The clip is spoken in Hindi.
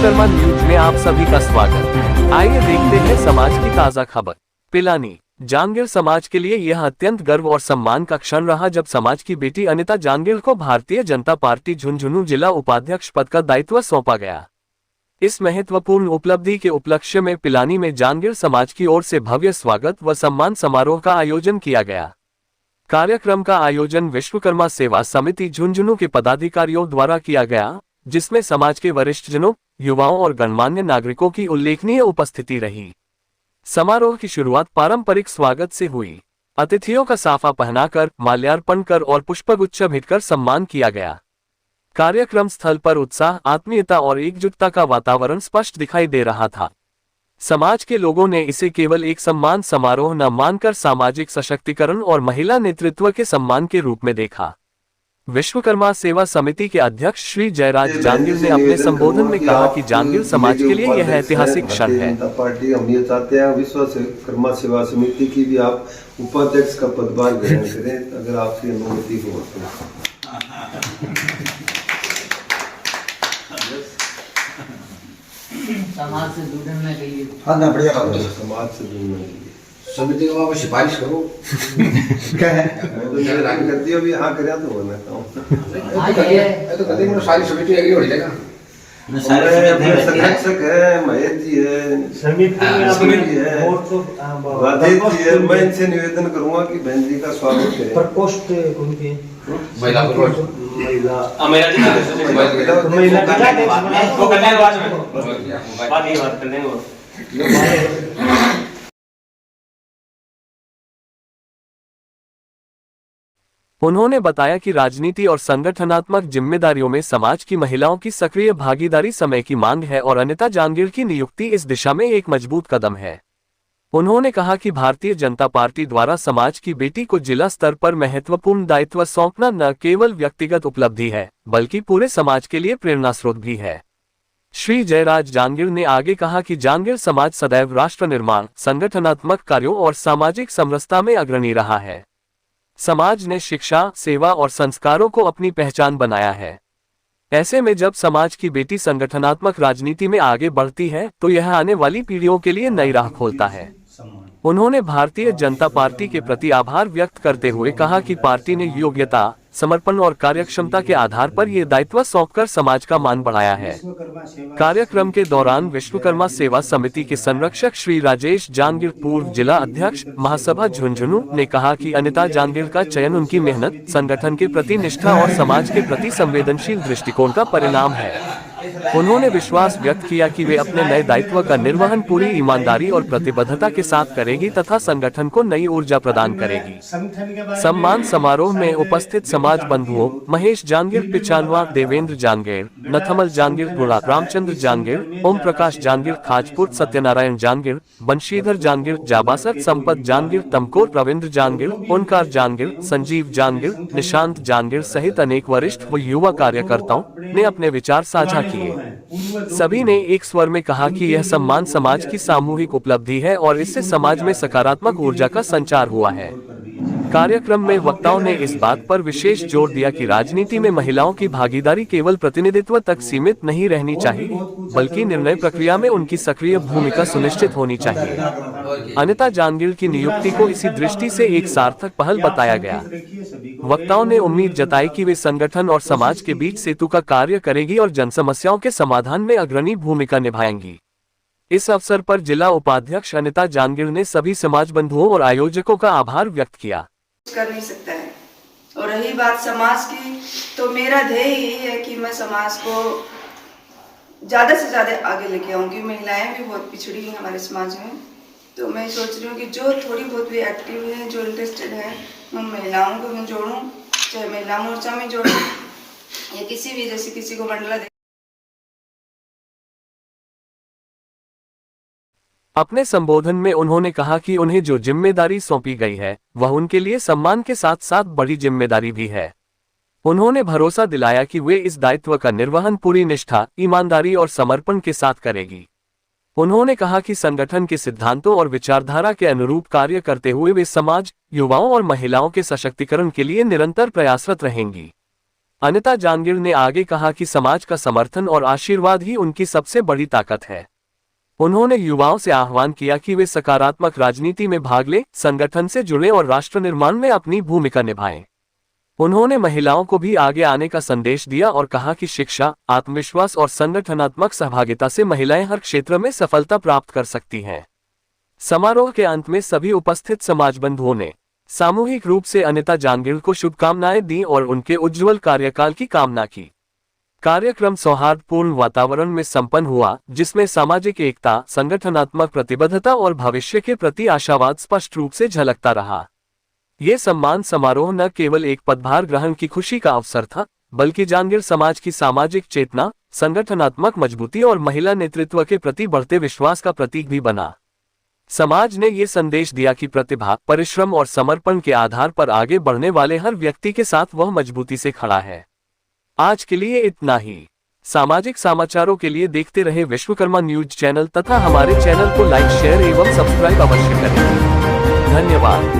विश्वकर्मा न्यूज में आप सभी का स्वागत। आइए देखते हैं समाज की ताजा खबर। पिलानी जांगिड़ समाज के लिए यह अत्यंत गर्व और सम्मान का क्षण रहा जब समाज की बेटी अनिता जांगिड़ को भारतीय जनता पार्टी झुंझुनू जिला उपाध्यक्ष पद का दायित्व सौंपा गया। इस महत्वपूर्ण उपलब्धि के उपलक्ष्य में पिलानी में जांगिड़ समाज की ओर से भव्य स्वागत व सम्मान समारोह का आयोजन किया गया। कार्यक्रम का आयोजन विश्वकर्मा सेवा समिति झुंझुनू के पदाधिकारियों द्वारा किया गया, जिसमें समाज के वरिष्ठजनों, युवाओं और गणमान्य नागरिकों की उल्लेखनीय उपस्थिति रही। समारोह की शुरुआत पारंपरिक स्वागत से हुई। अतिथियों का साफा पहनाकर, माल्यार्पण कर और पुष्पगुच्छ भेंटकर सम्मान किया गया। कार्यक्रम स्थल पर उत्साह, आत्मीयता और एकजुटता का वातावरण स्पष्ट दिखाई दे रहा था। समाज के लोगों ने इसे केवल एक सम्मान समारोह न मानकर सामाजिक सशक्तिकरण और महिला नेतृत्व के सम्मान के रूप में देखा। विश्वकर्मा सेवा समिति के अध्यक्ष श्री जयराज जांगिड़ ने अपने संबोधन में कहा कि जांगिड़ समाज के लिए यह ऐतिहासिक क्षण है। पार्टी हम ये चाहते हैं विश्वकर्मा सेवा समिति की भी आप उपाध्यक्ष का पदभार ग्रहण करें, अगर आपकी अनुमति हो तो। समाज से जुड़ने के लिए बढ़िया समाज से जुड़ने के लिए समिति को आप सिफारिश करो। क्या है कर दियो भी। हाँ कर तो होना तो कभी सारी समिति एग्री हो जाएगा। संरक्षक है, महेश जी है, समिति है, राजेश जी है। मैं इनसे निवेदन करूंगा कि बहन जी का स्वागत है। प्रकोष्ठ उनके महिला उन्होंने बताया कि राजनीति और संगठनात्मक जिम्मेदारियों में समाज की महिलाओं की सक्रिय भागीदारी समय की मांग है और अनिता जांगिड़ की नियुक्ति इस दिशा में एक मजबूत कदम है। उन्होंने कहा कि भारतीय जनता पार्टी द्वारा समाज की बेटी को जिला स्तर पर महत्वपूर्ण दायित्व सौंपना न केवल व्यक्तिगत उपलब्धि है, बल्कि पूरे समाज के लिए प्रेरणास्रोत भी है। श्री जयराज जांगिड़ ने आगे कहा कि जांगिड़ समाज सदैव राष्ट्र निर्माण, संगठनात्मक कार्यों और सामाजिक समरसता में अग्रणी रहा है। समाज ने शिक्षा, सेवा और संस्कारों को अपनी पहचान बनाया है। ऐसे में जब समाज की बेटी संगठनात्मक राजनीति में आगे बढ़ती है तो यह आने वाली पीढ़ियों के लिए नई राह खोलता है। उन्होंने भारतीय जनता पार्टी के प्रति आभार व्यक्त करते हुए कहा कि पार्टी ने योग्यता, समर्पण और कार्यक्षमता के आधार पर ये दायित्व सौंपकर समाज का मान बढ़ाया है। कार्यक्रम के दौरान विश्वकर्मा सेवा समिति के संरक्षक श्री राजेश जांगिड़, पूर्व जिला अध्यक्ष महासभा झुंझुनू, ने कहा कि अनिता जांगिड़ का चयन उनकी मेहनत, संगठन के प्रति निष्ठा और समाज के प्रति संवेदनशील दृष्टिकोण का परिणाम है। उन्होंने विश्वास व्यक्त किया कि वे अपने नए दायित्व का निर्वहन पूरी ईमानदारी और प्रतिबद्धता के साथ करेगी तथा संगठन को नई ऊर्जा प्रदान करेगी। सम्मान समारोह में उपस्थित समाज बंधुओं महेश जांगिड़ पिचानवा, देवेंद्र जांगिड़, नथमल जांगिड़, रामचंद्र जांगिड़, ओम प्रकाश जांगिड़, खाजपुर सत्यनारायण जांगिड़, बंशीधर जांगिड़, जाबासर संपत जांगिड़, तमकोर रविंद्र जांगिड़, ओनकार जांगिड़, संजीव जांगिड़, निशांत जांगिड़ सहित अनेक वरिष्ठ व युवा कार्यकर्ताओं ने अपने विचार साझा किए। सभी ने एक स्वर में कहा कि यह सम्मान समाज की सामूहिक उपलब्धि है और इससे समाज में सकारात्मक ऊर्जा का संचार हुआ है। कार्यक्रम में वक्ताओं ने इस बात पर विशेष जोर दिया कि राजनीति में महिलाओं की भागीदारी केवल प्रतिनिधित्व तक सीमित नहीं रहनी चाहिए, बल्कि निर्णय प्रक्रिया में उनकी सक्रिय भूमिका सुनिश्चित होनी चाहिए। अनिता जांगिड़ की नियुक्ति को इसी दृष्टि से एक सार्थक पहल बताया गया। वक्ताओं ने उम्मीद जताई कि वे संगठन और समाज के बीच सेतु का कार्य करेगी और जनसमस्याओं के समाधान में अग्रणी भूमिका निभाएंगी। इस अवसर पर जिला उपाध्यक्ष अनिता जांगिड़ ने सभी समाज बंधुओं और आयोजकों का आभार व्यक्त किया। कर नहीं सकता है। और रही बात समाज की, तो मेरा ध्येय यही है कि मैं समाज को ज़्यादा से ज़्यादा आगे लेके आऊँगी। महिलाएं भी बहुत पिछड़ी हैं हमारे समाज में, तो मैं सोच रही हूँ कि जो थोड़ी बहुत भी एक्टिव हैं, जो इंटरेस्टेड हैं, मैं महिलाओं को मैं जोड़ूँ, चाहे महिला मोर्चा में जोड़ूँ या किसी भी, जैसे किसी को मंडला। अपने संबोधन में उन्होंने कहा कि उन्हें जो जिम्मेदारी सौंपी गई है वह उनके लिए सम्मान के साथ साथ बड़ी जिम्मेदारी भी है। उन्होंने भरोसा दिलाया कि वे इस दायित्व का निर्वहन पूरी निष्ठा, ईमानदारी और समर्पण के साथ करेगी। उन्होंने कहा कि संगठन के सिद्धांतों और विचारधारा के अनुरूप कार्य करते हुए वे समाज, युवाओं और महिलाओं के सशक्तिकरण के लिए निरंतर प्रयासरत रहेंगी। अनिता जांगिड़ ने आगे कहा कि समाज का समर्थन और आशीर्वाद ही उनकी सबसे बड़ी ताकत है। उन्होंने युवाओं से आह्वान किया कि वे सकारात्मक राजनीति में भाग लें, संगठन से जुड़ें और राष्ट्र निर्माण में अपनी भूमिका निभाएं। उन्होंने महिलाओं को भी आगे आने का संदेश दिया और कहा कि शिक्षा, आत्मविश्वास और संगठनात्मक सहभागिता से महिलाएं हर क्षेत्र में सफलता प्राप्त कर सकती हैं। समारोह के अंत में सभी उपस्थित समाज बंधुओं ने सामूहिक रूप से अनिता जांगिड़ को शुभकामनाएं दी और उनके उज्जवल कार्यकाल की कामना की। कार्यक्रम सौहार्दपूर्ण वातावरण में संपन्न हुआ, जिसमें सामाजिक एकता, संगठनात्मक प्रतिबद्धता और भविष्य के प्रति आशावाद स्पष्ट रूप से झलकता रहा। ये सम्मान समारोह न केवल एक पदभार ग्रहण की खुशी का अवसर था, बल्कि जांगिड़ समाज की सामाजिक चेतना, संगठनात्मक मजबूती और महिला नेतृत्व के प्रति बढ़ते विश्वास का प्रतीक भी बना। समाज ने ये संदेश दिया कि प्रतिभा, परिश्रम और समर्पण के आधार पर आगे बढ़ने वाले हर व्यक्ति के साथ वह मजबूती से खड़ा है। आज के लिए इतना ही। सामाजिक समाचारों के लिए देखते रहे विश्वकर्मा न्यूज चैनल तथा हमारे चैनल को लाइक, शेयर एवं सब्सक्राइब अवश्य करें। धन्यवाद।